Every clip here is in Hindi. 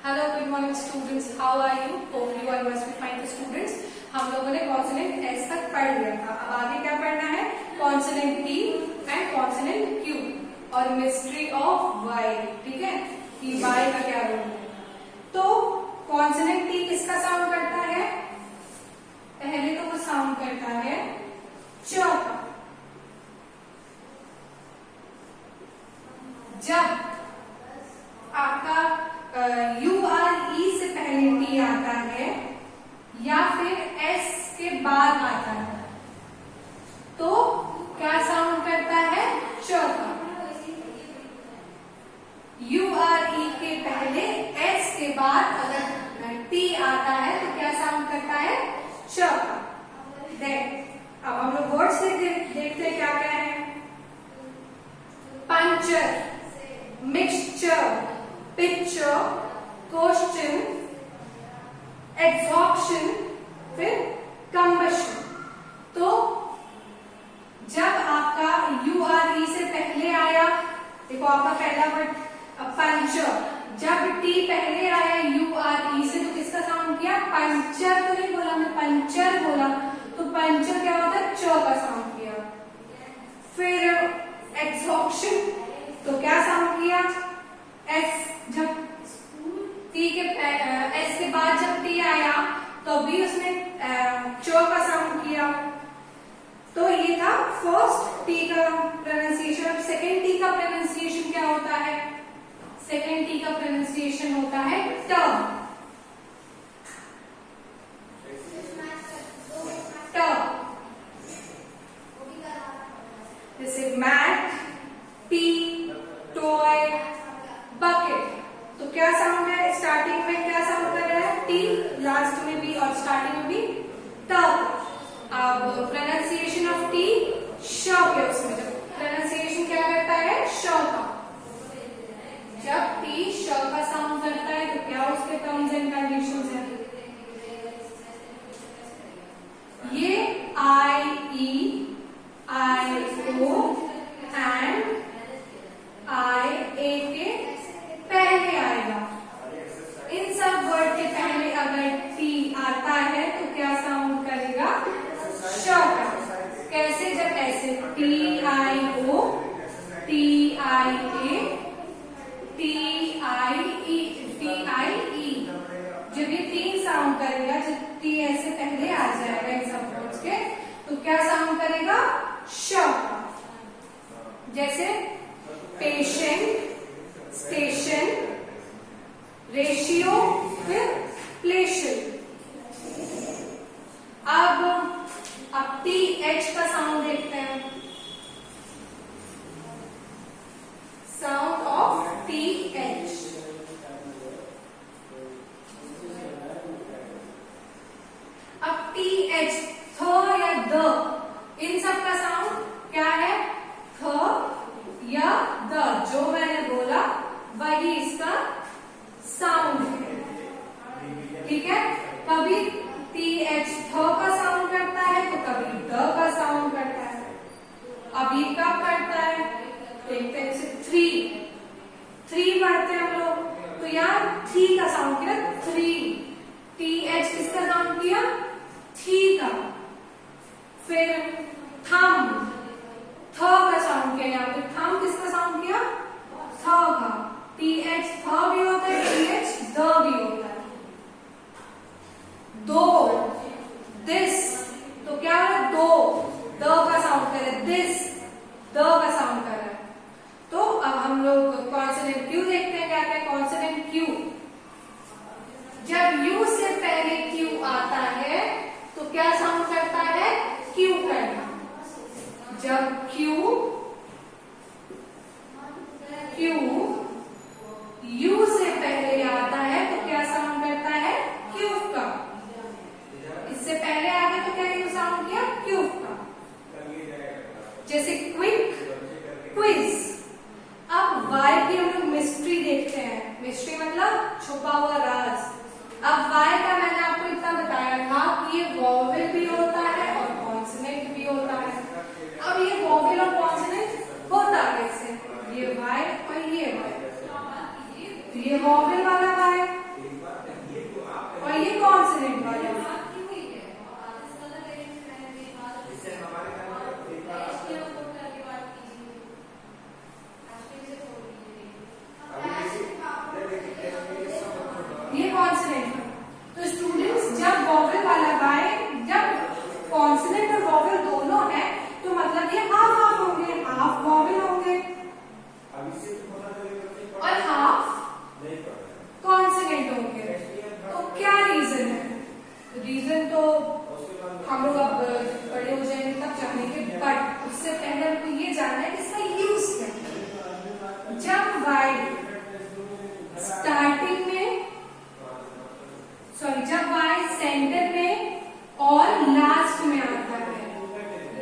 Hello good morning students, how are you? Hope you are must be fine students. हम लोगों ने कॉन्सोनेंट एस तक पढ़ लिया था। अब आगे क्या पढ़ना है? Consonant T and consonant Q और मिस्ट्री ऑफ वाई। ठीक है कि वाई का क्या रोल है। तो कॉन्सोनेंट टी किसका साउंड करता है? पहले तो वो साउंड करता है च का। जब आपका यू आर ई से पहले टी आता है या फिर एस के बाद आता है तो क्या साउंड करता है? च का। यू आर ई के पहले एस के बाद अगर टी आता है तो क्या साउंड करता है? च का। देख अब हम लोग वर्ड्स देखते क्या क्या है। Puncture, mixture, picture, question, absorption, फिर कंबशन। तो जब आपका यू आर ई से पहले आया, देखो आपका पहला वर्ड पंचर, जब टी पहले आया यू आर ई से तो किसका साउंड किया? पंचर तो नहीं बोला, मैं पंचर बोला तो पंचर क्या होता है? च का साउंड किया। फिर एब्जॉर्प्शन तो क्या साउंड किया? एस। जब टी के एस के बाद जब टी आया तो भी उसने च का साउंड किया। तो ये था फर्स्ट टी का प्रोनाउंसिएशन। सेकेंड टी का प्रोनाउंसिएशन क्या होता है? सेकेंड टी का प्रोनाउंसिएशन होता है ट। जैसे मैट, टी, टॉय, बकेट। तो क्या साउंड है? स्टार्टिंग में क्या साउंड कर रहा है? टी, लास्ट में भी और स्टार्टिंग में भी ट। अब प्रोनाउंसिएशन ऑफ टी श के उसमें प्रोनाउंसिएशन क्या करता है? श का। जब टी श का साउंड करता है तो क्या उसके टर्म्स एंड कंडीशंस हैं? ये आई ई, आई ओ एंड आई ए के पहले आएगा। इन सब वर्ड के पहले अगर टी आता है तो क्या साउंड करेगा? श का। कैसे? जब ऐसे T I O, T I A, T I E, T I E, जब ये तीन साउंड करेगा, जब टी ऐसे पहले आ जाएगा इन सब वर्ड्स के तो क्या साउंड करेगा? श का। जैसे पेशेंट, स्टेशन, रेशियो, फिर प्लेशन। अब टी एच का साउंड देखते हैं। Sound of T H. अब टी एच, थ या द, इन सब का साउंड क्या है? थ या द, जो मैंने बोला वही इसका साउंड है। ठीक है? कभी टी एच थ का साउंड करता है तो कभी द का साउंड करता है। अभी कब करता है? देखते हैं। जैसे थ्री पढ़ते हैं हम लोग तो यहाँ थी का साउंड किया, थ्री। टी एच किसका साउंड किया? थी का। फिर थम, थ का साउंड किया। यहाँ पे थम किसका साउंड किया? थ का। टी एच थ भी होता है, टी एच द भी होता है। दो, दिस, तो क्या है? दो, द का साउंड कर रहे हैं, दिस द का साउंड कर रहा है। तो अब हम लोग कॉन्सोनेंट क्यू देखते हैं क्या क्या। कॉन्सोनेंट क्यू, जब यू से पहले क्यू आता है तो क्या साउंड करता है? क्यू करना। जब क्यू यू से पहले आता है तो क्या साउंड करता है? क्यू का। इससे पहले आ गया तो क्या यू साउंड किया? क्यू का। जैसे क्विक, क्विज। अब वाई की हम लोग मिस्ट्री देखते हैं। मिस्ट्री मतलब छुपा हुआ राज। अब वाई का मैंने आपको इतना बताया था कि ये वॉवेल भी होता है और कॉन्सोनेंट भी होता है। अब ये वॉवेल और कॉन्सोनेंट होता कैसे? ये वाई और ये वाई, तो ये ये वॉवेल वाला वाई और ये कॉन्सोनेंट वाला। ये कॉन्सोनेंट। तो स्टूडेंट्स जब वॉवेल वाला वाई, जब कॉन्सोनेंट और वॉवेल दोनों है तो मतलब ये हाफ हाफ होंगे, हाफ वॉवेल होंगे और हाफ कॉन्सोनेंट होंगे। तो क्या रीजन है? रीजन तो हम लोग अब बड़े हो जाएंगे तब जानेंगे, बट उससे पहले हमको ये जानना है कि इसका यूज क्या है। जब वाई स्टार्टिंग में, सॉरी, जब वाई सेंटर में और लास्ट में आता है,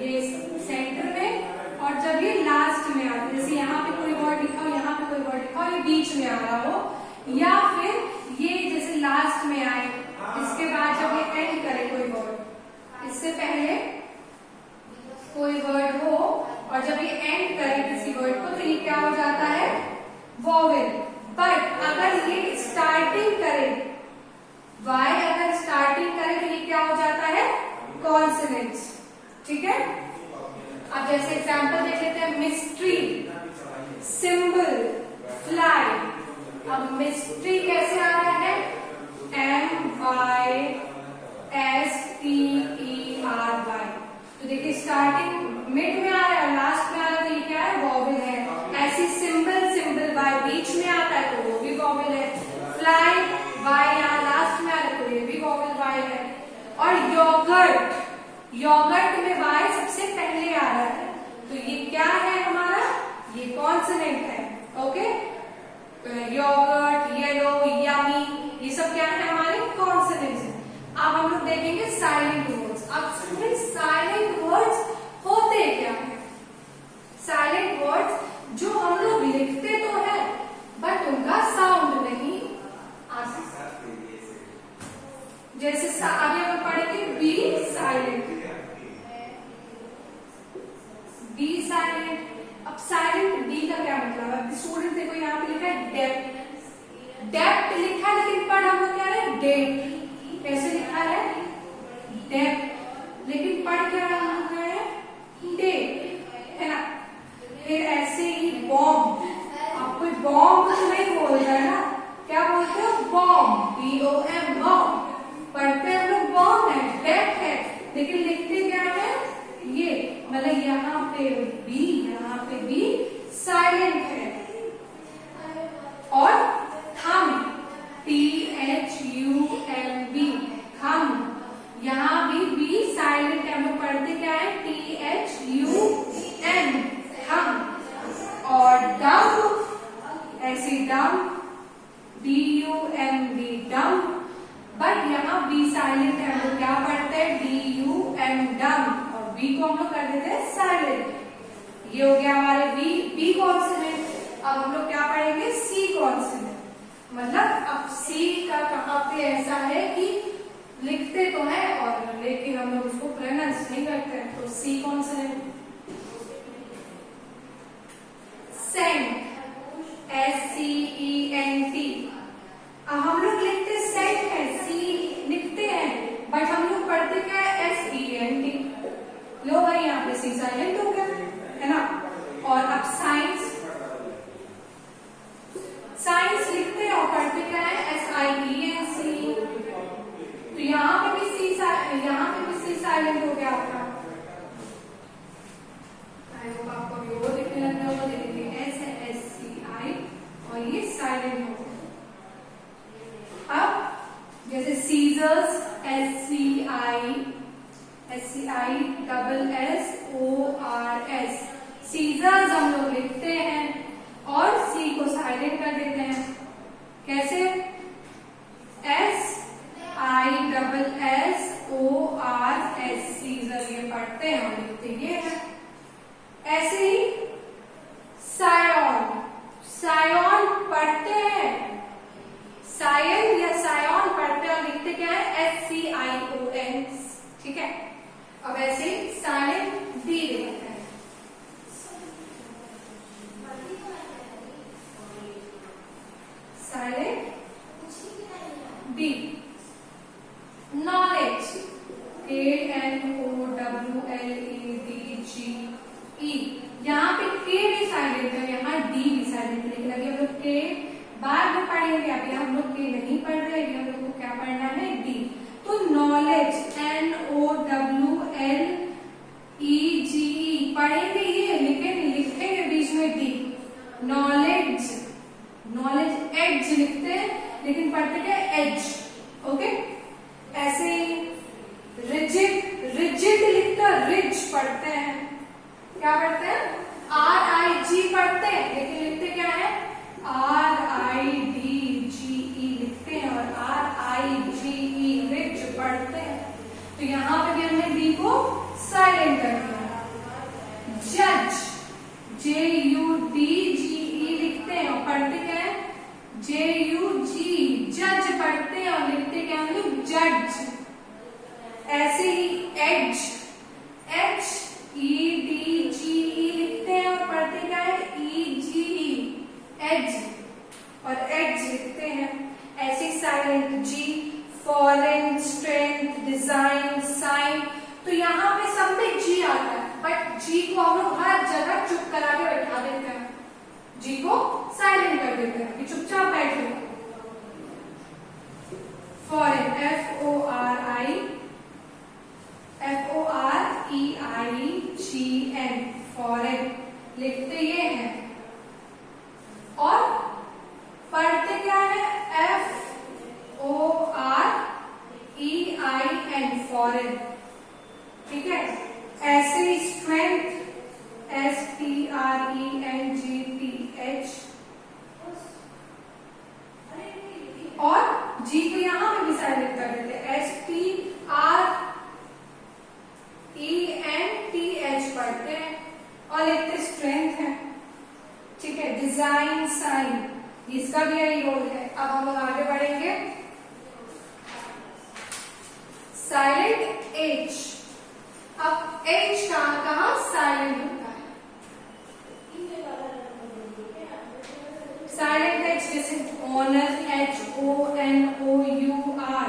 ये सेंटर में और जब ये लास्ट में आता है, जैसे यहाँ पे कोई वर्ड लिखा हो, यहाँ पे कोई वर्ड लिखा हो, ये बीच में आ रहा हो, या फिर ये जैसे लास्ट में आए, इसके बाद जब ये एंड करे कोई वर्ड, इससे पहले कोई वर्ड हो और जब ये एंड करे किसी वर्ड को, तो ये क्या हो जाता है? वॉवेल। बट अगर ये स्टार्टिंग करे, वाई अगर स्टार्टिंग करे तो ये क्या हो जाता है? कॉन्सोनेंट्स। ठीक है, अब जैसे एग्जांपल देख लेते हैं, मिस्ट्री, सिंबल, फ्लाई। अब मिस्ट्री कैसे आ रहा है? MYSTERY। तो देखिए स्टार्टिंग मिड में आ रहा है, लास्ट में आ रहा है, तो ये क्या है? वॉवेल है। ऐसी सिंबल, सिंबल वाई बीच में आता है तो वो भी वॉवेल है। फ्लाई वाई यहाँ लास्ट में आ रहा है तो ये भी वॉवेल वाई है। और योगर्ट, योगर्ट में वाई सबसे पहले आ रहा है तो ये क्या है हमारा? ये कॉन्सोनेंट है। ओके, योगर्ट, येलो, यमी, ये सब क्या है? हमारे कॉन्सोनेंट्स हैं। अब हम लोग देखेंगे साइलेंट वर्ड्स। अब स्टूडेंट साइलेंट वर्ड्स होते क्या है? साइलेंट वर्ड्स जो हम लोग लिखते तो है बट उनका साउंड नहीं आता। जैसे अभी हम पढ़ेंगे बी साइलेंट, बी साइलेंट। अब साइलेंट बी का क्या मतलब है? स्टूडेंट देखो यहाँ पे लिखा है डेप्थ, डेप्थ लिखा है लेकिन पढ़ हम लोग क्या है? डेप्थ। कैसे लिखा है? डेप्थ, लेकिन पढ़ क्या हम लोग है? डेप्थ, है ना। फिर ऐसे ही बॉम्ब, आप कोई बॉम्ब तो नहीं बोल रहे ना, क्या बोलते हो? Bomb, BOM, bomb. पढ़ते हम लोग बॉम्ब है, डेप्थ है, लेकिन लिखते क्या है? ये मतलब यहाँ पे बी, यहाँ पे बी साइलेंट है। और थंब, THUMB, थंब, यहाँ भी बी साइलेंट है। हम लोग पढ़ते क्या है? THUM, thumb. और डम्ब, ऐसी डम्ब, DUMB, डम्ब। बट यहाँ बी साइलेंट है, हम लोग क्या पढ़ते हैं? DUM, dumb. और बी को हम लोग कर देते हैं साइलेंट। ये हो गया हमारे बी कॉन्सोनेंट। अब हम लोग क्या पढ़ेंगे? सी कॉन्सोनेंट। मतलब अब सी का कहाँ पे ऐसा है कि लिखते तो है और लेकिन हम लोग उसको प्रोनाउंस नहीं करते हैं, तो सी कॉन्सोनेंट। Saint, SCENT। अब हम लोग लिखते सेंट है, सी लिखते हैं बट हम लोग पढ़ते क्या है? SENT। लो भाई यहाँ पे सी साइलेंट हो गया, है ना। और अब साइंस, साइंस लिखते हैं और पढ़ते क्या है? SIENC। तो यहाँ पे भी सी साइलेंट हो गया आपका। आपको भी वो लिखने लगना होगा, देखिए S है, SCI, और ये साइलेंट हो गया। अब जैसे सीजर्स, SCISSORS, सीजर्स हम लोग लिखते हैं और सी को साइलेंट कर देते हैं। कैसे? SISSORS, सीजर, ये पढ़ते हैं और लिखते ये है। ऐसे ही सायोन, सायोन पढ़ते हैं, सायन या सायोन पढ़ते हैं और लिखते क्या है? SCION। ठीक है, अब ऐसे साइलेंट डी लिखते हैं। Silent D. नॉलेज KNOWLEDGE, यहाँ पे के भी साइलेंट है, यहाँ डी भी साइलेंट है, लेकिन अभी हम लोग के बाद में पढ़ेंगे, अभी हम लोग के नहीं पढ़ रहे, अभी हम लोग को क्या पढ़ना है, डी। तो नॉलेज NOWLEDGE पढ़ेंगे ये, लेकिन लिखेंगे बीच में डी। नॉलेज, नॉलेज एज लिखते हैं, लेकिन पढ़ते क्या एज। ओके, ऐसे रिजिड, रिजिड लिखते रिज पढ़ते हैं, क्या पढ़ते हैं, RIG पढ़ते हैं, लेकिन लिखते क्या है, RIDGE लिखते हैं, और RIGE रिज पढ़ते हैं। तो यहाँ पे भी हमने डी को साइलेंट कर दिया। जज JUDGE लिखते हैं और पढ़ते क्या है, JUG, जज पढ़ते हैं और लिखते क्या है, जज। ऐसे ही एज, HEDGE लिखते हैं और पढ़ते क्या है, EGE, एज, और एज लिखते हैं। ऐसे साइलेंट जी, फॉरेन, स्ट्रेंथ, डिजाइन, साइन। तो यहाँ पे सब में जी आता है, बट जी को हम लोग हर जगह चुप करा के बैठा देते हैं, जी को साइलेंट कर देते हैं कि चुपचाप बैठो। फॉरेन FOREIGN, फॉरेन लिखते ये हैं, और पढ़ते क्या है, FOREIN, फॉरेन। ठीक है, ऐसे स्ट्रेंथ STRENGTH, और जी को यहां पे भी साइलेंट कर देते हैं, STRENTH पढ़ते हैं और लिखते स्ट्रेंथ है। ठीक है, डिजाइन, साइन, इसका भी यही रोल है। अब हम लोग आगे बढ़ेंगे। Silent H. अब एच कहां साइलेंट होता है, साइलेंट एच जैसे ऑनर, HONOUR,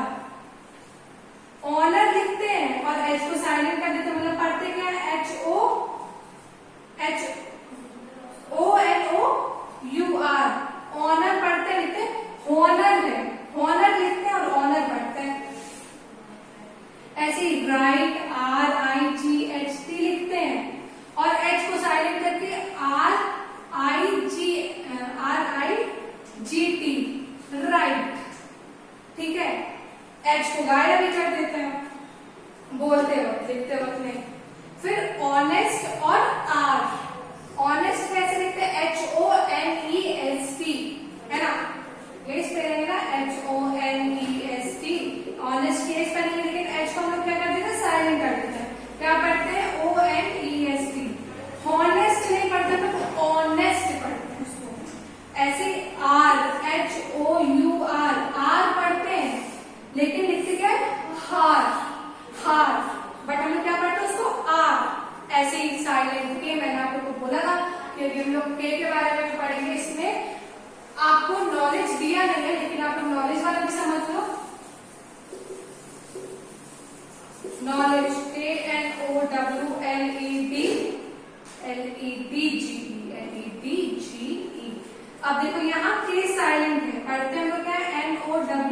ऑनर लिखते हैं और एच को साइलेंट कर देते, मतलब पढ़ते क्या है, HONOUR, ऑनर पढ़ते लिखते, हॉनर है, हॉनर लिखते हैं और ऑनर पढ़ते हैं। ऐसे ही राइट, RIGHT लिखते हैं और एच को साइलेंट करके RIGT, राइट। ठीक है, एच को गायब भी कर देते हैं बोलते वक्त, लिखते वक्त नहीं। फिर ऑनेस्ट और आर, ऑनेस्ट कैसे लिखते हैं, HONEST, है ना, ये इस पे रहेगा HONEST, ऑनेस्ट के इस पर नहीं, लेकिन एच को हम लोग क्या कर देते हैं, साइलेंट कर देते हैं। क्या पढ़ते हैं, ONEST। हॉनेस्ट नहीं पढ़ते तो ऑनेस्ट पढ़ते हैं उसको। ऐसे आर, HOUR, आर पढ़ते हैं, लेकिन लिखते क्या है, हार, हार, बट हम लोग क्या पढ़ते हैं उसको, आर। ऐसे ही साइलेंट के, मैंने आप लोग को बोला था कि अभी हम लोग के बारे में पढ़ेंगे। इसमें आपको नॉलेज दिया नहीं है, लेकिन आप लोग नॉलेज वाला भी समझ लो। Knowledge KNOWLEDGE। अब देखो यहाँ के साइलेंट है, पढ़ते हैं हम लोग क्या है, NOWLEDGE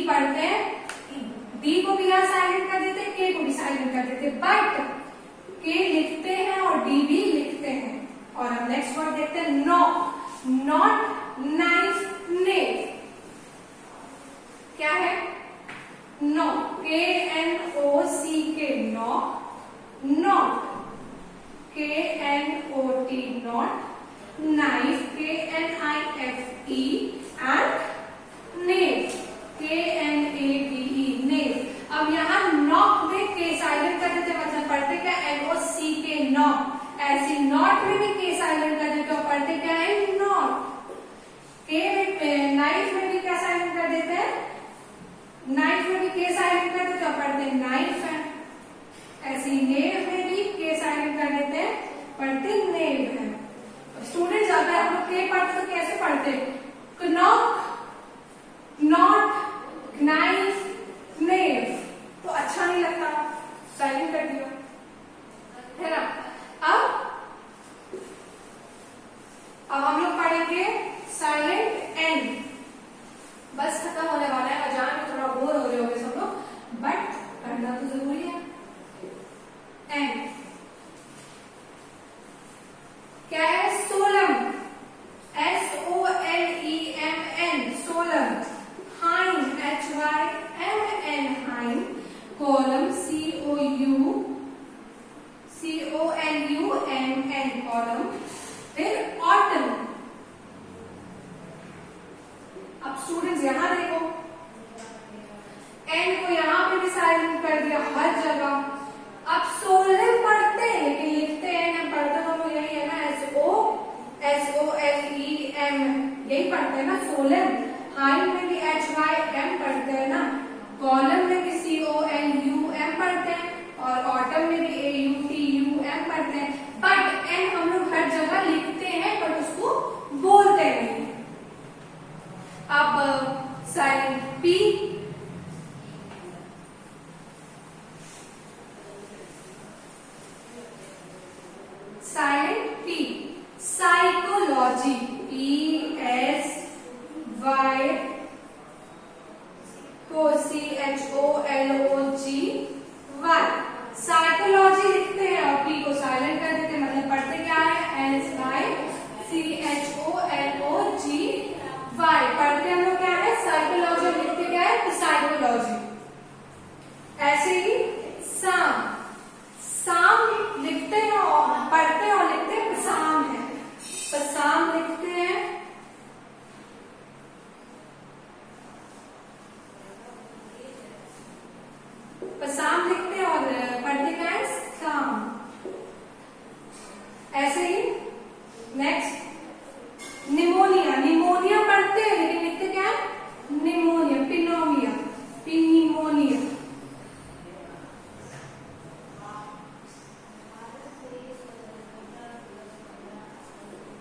पढ़ते हैं, डी को भी यहाँ साइलेंट कर देते हैं, के को भी साइलेंट कर देते हैं, बट के लिखते हैं और डी भी लिखते हैं। और हम नेक्स्ट वर्ड देखते हैं, नॉक, नॉट, नाइफ, नेल। क्या है, knock, KNOCK, knock, not, KNOT, not, knife, KNIFE, and nail, KNAVE, nail. अब यहाँ नॉक में के साइलेंट कर देते, मतलब पढ़ते क्या, NOCK, नॉक। ऐसी नॉट में भी के साइलेंट कर देते, पढ़ते क्या है, नॉट। के में, नाइफ में भी क्या साइलेंट कर देते हैं, नाइफ में भी के साइलेंट कर देते, पढ़ते नाइफ है। ऐसे नेल में भी के साइलेंट कर देते हैं, पढ़ते नेल है। स्टूडेंट्स अगर आप लोग के पढ़ते तो कैसे पढ़ते, नॉक पढ़ेंगे साइलेंट एन। बस खत्म होने वाला है, अजान में थोड़ा बोर हो रहे होंगे सब लोग, बट पढ़ना तो जरूरी है। एन क्या है? Solemn, SOLEMN, solemn. Hymn, HYMN, hymn. Column, COULUMN, column. फिर ऑटम। अब स्टूडेंट्स यहां देखो, एन को यहां पे भी साइलेंट कर दिया हर जगह। अब सोलम पढ़ते हैं लेकिन लिखते हैं, पढ़ते तो यही है ना, SOLEM, यही पढ़ते हैं ना सोलम। हाइम में भी HYM पढ़ते हैं ना, कॉलम में भी COLUM पढ़ते हैं, और ऑटम में भी AUTUM पढ़ते हैं। बट एन हम लोग हर जगह लिखते हैं बट उसको बोलते नहीं। अब silent P, silent P, psychology, ESY को CHOLOGY, साइकोलॉजी लिखते हैं और पी को साइलेंट कर देते हैं, मतलब पढ़ते क्या है? SYCHOLOGY, पढ़ते हम लोग क्या है? साइकोलॉजी, लिखते क्या है? साइकोलॉजी। ऐसे ही साम, साम लिखते हैं और पढ़ते हैं और लिखते हैं पसाम है, पसाम लिखते हैं। पसाम लिखते हैं और पढ़ते क्या है? साम। ऐसे ही नेक्स्ट निमोनिया, निमोनिया पढ़ते हैं लेकिन लिखते क्या है? निमोनिया, पिनोमिया, पिनिमोनिया।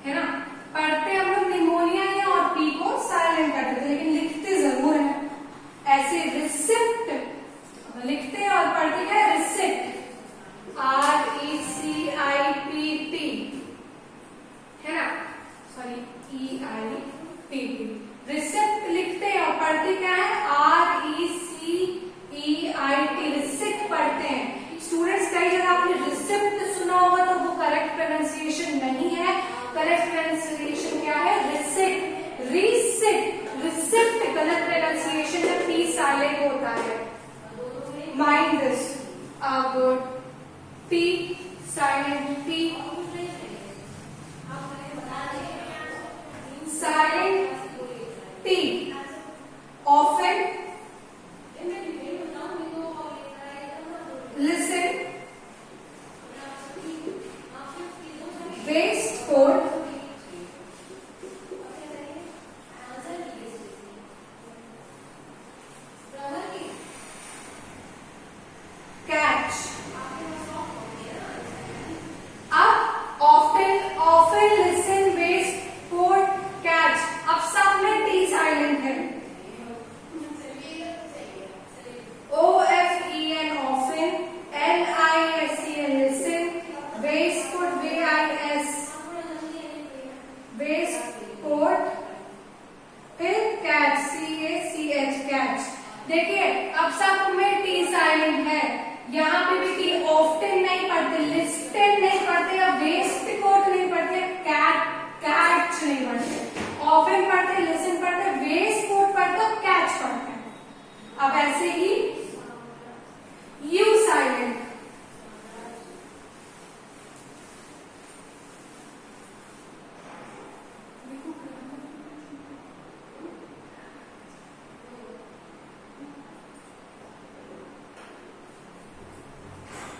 है ना, पढ़ते हम लोग निमोनिया है और पी को साइलेंट कर देते लेकिन लिखते जरूर है। ऐसे रिसिप्ट लिखते हैं और पढ़ते क्या है? रिसिप्ट, RECIPT, है ना, सॉरी EIPT, रिसिप्ट लिखते हैं और पढ़ते क्या है? RECEIT, रिसिप्ट पढ़ते हैं। स्टूडेंट्स कई जगह आपने रिसिप्ट सुना होगा तो वो करेक्ट प्रोनाउंसिएशन नहीं है, करेक्ट प्रोनाउंसिएशन क्या है? रिसिप्ट, रिसिप्ट, रिसिप्ट गलत प्रोनाउंसिएशन है, पी साइलेंट होता है। Mind this. अब P silent, P silent, P often, listen, waistcoat, catch. अब often, often, listen, waistcoat, catch. अब सब में टी साइलेंट है। OFEN often, LISEN listen, waistcoat VIS waistcoat, फिर कैच CACH कैच। देखिए अब सब में टी साइलेंट है, यहाँ पे भी टी। ऑफ्टन नहीं पढ़ते, लिस्टन नहीं पढ़ते, या वेस्ट कोट नहीं पढ़ते, कैच नहीं पढ़ते। ऑफन पढ़ते, लिसन पढ़ते, वेस्ट कोट पढ़ते, कैच पढ़ते। अब ऐसे ही यू साइलेंट,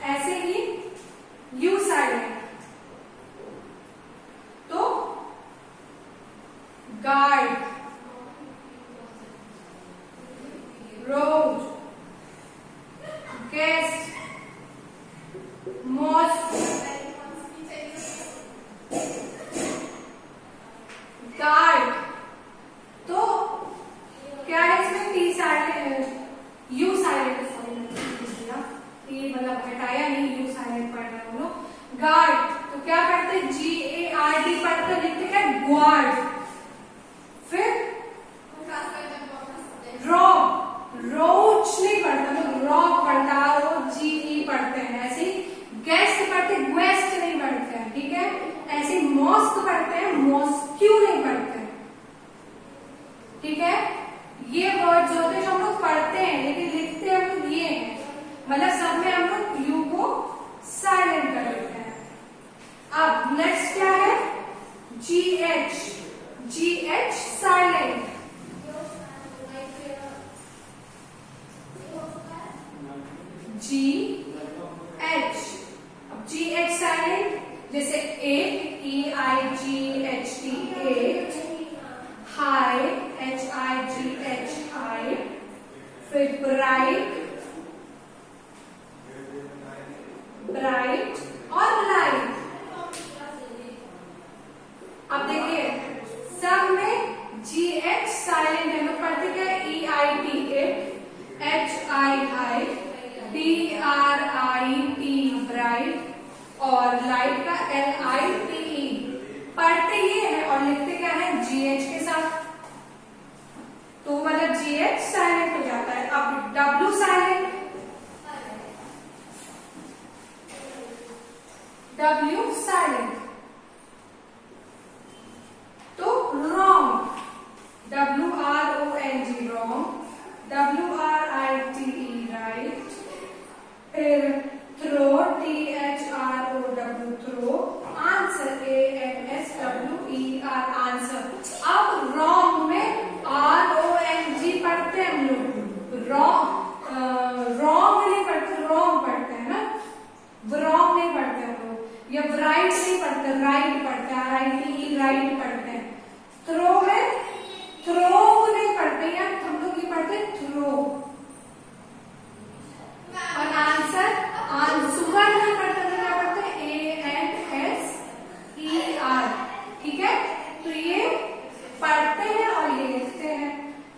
ऐसे ही यू साइलेंट। तो guard, road, guest, mosque, guard. तो क्या है इसमें? टी साइलेंट, यू साइलेंट, मतलब हटाया नहीं, यू साइलेंट पढ़ रहे हम लोग। गार्ड तो क्या पढ़ते? GARD पढ़ते, लिखते क्या? ग्वार्ड। ठीक है, ये वर्ड्स होते हैं जो हम लोग पढ़ते हैं लेकिन लिखते हम लोग ये हैं, मतलब सब में हम लोग यू को साइलेंट कर देते हैं। अब नेक्स्ट क्या है, G H, G H silent, G H, अब जी एच साइलेंट, जैसे eight, E I G H T, eight, high, H I G H high, फिर ब्राइट, ब्राइट और लाइट। अब देखिए सब में जी एच साइलेंट है, मैं पढ़ते क्या, E I T it, H I high, D R I T bright और लाइट का एल आई टी ई, पढ़ते ये है और लिखते क्या है, जी एच के साथ, तो मतलब जी एच साइलेंट हो जाता है। अब डब्ल्यू साइलेंट, डब्ल्यू साइलेंट, तो wrong, W R O N G wrong, W R I T E write, फिर throw, T H R O W throw, answer A N S W E R answer. अब रॉन्ग में आर ओ एन जी पढ़ते हैं हम लोग, रॉन्ग नहीं पढ़ते, रॉन्ग पढ़ते हैं ना, रॉन्ग नहीं पढ़ते हम लोग, या राइट नहीं पढ़ते, राइट पढ़ते हैं, are I T E right पढ़ते हैं। थ्रो में थ्रो नहीं पढ़ते, या हम लोग ये पढ़ते हैं थ्रो, और आंसर आंसर नहीं पढ़ते तो क्या पढ़ते हैं, ए एन एस ई आर, ठीक है, तो ये पढ़ते हैं और ये लिखते हैं।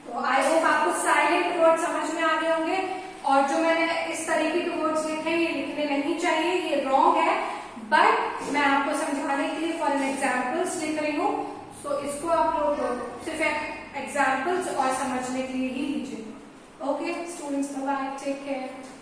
तो आई होप आपको साइलेंट वर्ड समझ में आ गए होंगे, और जो मैंने इस तरीके के वर्ड्स लिखे हैं ये लिखने नहीं चाहिए, ये रॉन्ग है, बट मैं आपको समझाने के लिए फॉर एन एग्जाम्पल्स लिख रही हूँ, तो इसको आप लोग सिर्फ एग्जाम्पल्स और समझने के लिए ही लीजिए। Okay students, bye, take care.